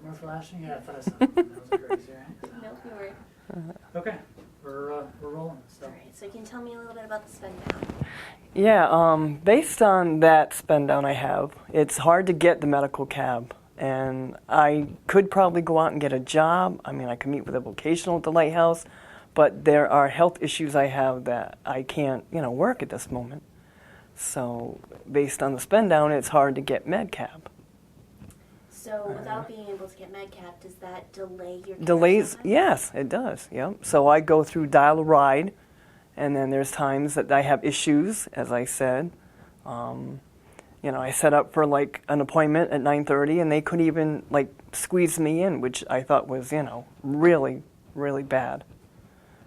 We're flashing? Yeah, I thought I saw that. That was crazy, right? Nope, you weren't. Okay, we're rolling. So. All right, so can you tell me a little bit about the spend down? Yeah, based on that spend down I have, it's hard to get the medical cab. And I could probably go out and get a job. I mean, I could meet with a vocational at the lighthouse, but there are health issues I have that I can't, work at this moment. So based on the spend down, it's hard to get med cab. So without being able to get MedCap, does that delay your care Delays, sometimes? yes, it does, yep. So I go through dial a ride, and then there's times that I have issues, as I said. I set up for like an appointment at 9:30, and they couldn't even squeeze me in, which I thought was, really, really bad.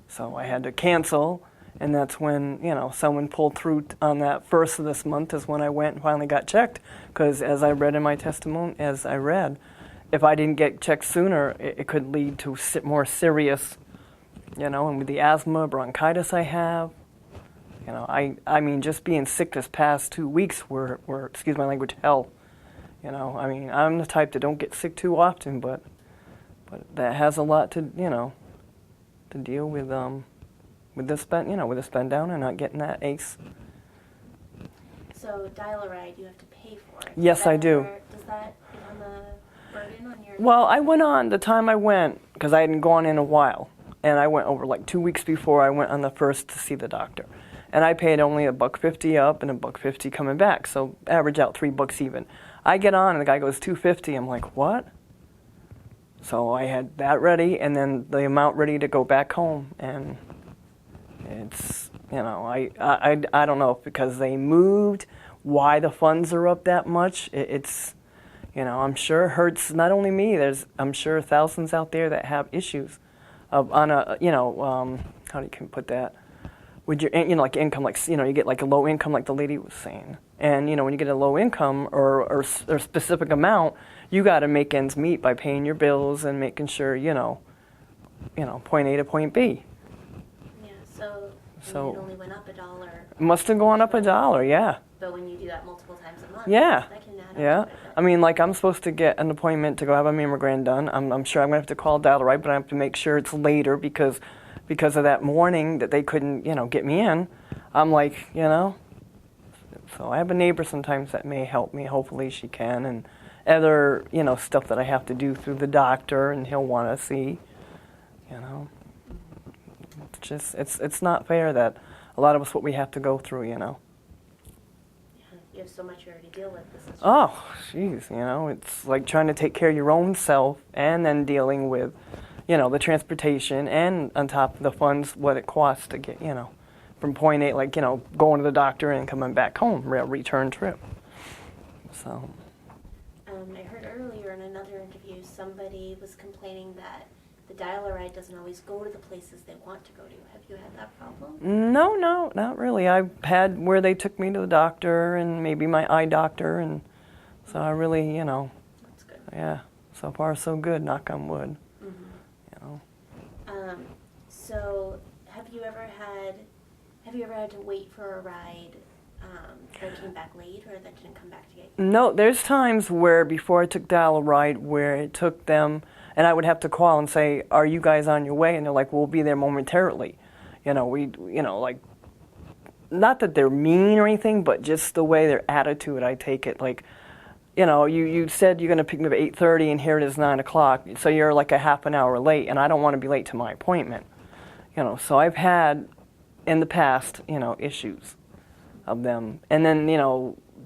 So I had to cancel, and that's when, someone pulled through on that first of this month is when I went and finally got checked. Because as I read in my testimony, if I didn't get checked sooner, it could lead to more serious, and with the asthma, bronchitis I have, I mean, just being sick this past 2 weeks were, excuse my language, hell. I mean, I'm the type that don't get sick too often, but that has a lot to, to deal with the spend down and not getting that ACE. So dial a ride, you have to pay for it. Yes, I do. Does that become a burden on your... Well, I went on the time I went, because I hadn't gone in a while, and I went over 2 weeks before I went on the first to see the doctor. And I paid only $1.50 up and $1.50 coming back, so average out $3 even. I get on and the guy goes $2.50. I'm like, what? So I had that ready, and then the amount ready to go back home, and it's I don't know if because they moved, why the funds are up that much. It's I'm sure it hurts not only me. I'm sure thousands out there that have issues on a how do you put that? With your income, you get a low income, like the lady was saying, and when you get a low income or a specific amount, you got to make ends meet by paying your bills and making sure point A to point B. Yeah, so it only went up $1. It must have gone up $1, yeah. But when you do that multiple times a month, yeah, that can add up. Yeah. I mean, I'm supposed to get an appointment to go have a mammogram done. I'm sure I'm gonna have to call dial right, but I have to make sure it's later because of that morning that they couldn't, get me in. I'm like, so I have a neighbor sometimes that may help me. Hopefully she can, and other, stuff that I have to do through the doctor, and he'll want to see, It's just, it's not fair that a lot of us what we have to go through, Yeah, you have so much you already deal with. This is Oh, jeez, it's like trying to take care of your own self and then dealing with, the transportation and on top of the funds, what it costs to get, from point A, going to the doctor and coming back home, return trip. So. I heard earlier in another interview somebody was complaining that the dial-a-ride doesn't always go to the places they want to go to. Have you had that problem? No, not really. I've had where they took me to the doctor and maybe my eye doctor, and so I really, That's good. Yeah, so far so good, knock on wood. Mm-hmm. So have you ever had to wait for a ride that came back late or that didn't come back to get you? No, there's times where before I took dial a ride where it took them, and I would have to call and say, "Are you guys on your way?" And they're like, "We'll be there momentarily." Not that they're mean or anything, but just the way their attitude, I take it. You said you're going to pick me up at 8:30, and here it is 9 o'clock, so you're like a half an hour late, and I don't want to be late to my appointment. So I've had in the past, issues of them. And then,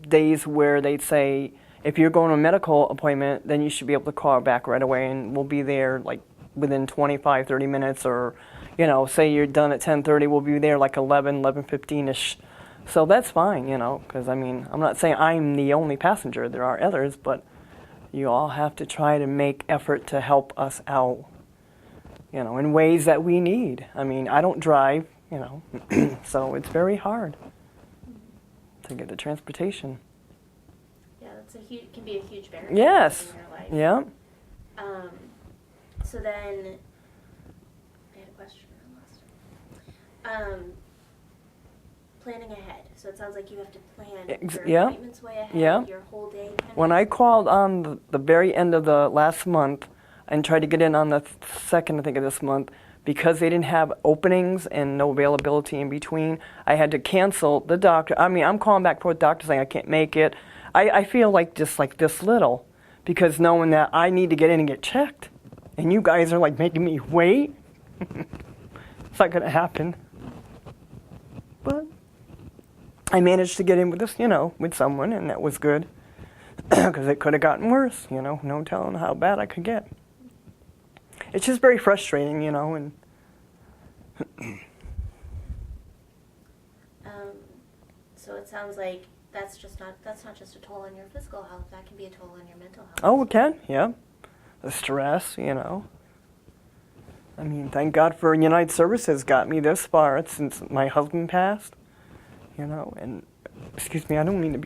days where they'd say, if you're going to a medical appointment, then you should be able to call back right away and we'll be there within 25, 30 minutes, or, say you're done at 10:30, we'll be there 11:15-ish. So that's fine, because I'm not saying I'm the only passenger. There are others, but you all have to try to make effort to help us out, in ways that we need. I don't drive, so it's very hard to get the transportation. Yeah, can be a huge barrier Yes. in your life. Yeah. So then, I had a question I lost. planning ahead. So it sounds like you have to plan your Yeah. appointments way ahead, Yeah. your whole day. Kind When I called on the very end of the last month and tried to get in on the second, I think, of this month, because they didn't have openings and no availability in between, I had to cancel the doctor. I mean, I'm calling back for the doctor saying I can't make it. I feel like just like this little, because knowing that I need to get in and get checked, and you guys are like making me wait. It's not going to happen. But I managed to get in with this, with someone, and that was good. Because it could have gotten worse, no telling how bad I could get. It's just very frustrating, and So it sounds like that's not just a toll on your physical health. That can be a toll on your mental health. oh, it can, yeah. The stress, I mean, thank God for United Services got me this far since my husband passed, and excuse me, I don't mean to be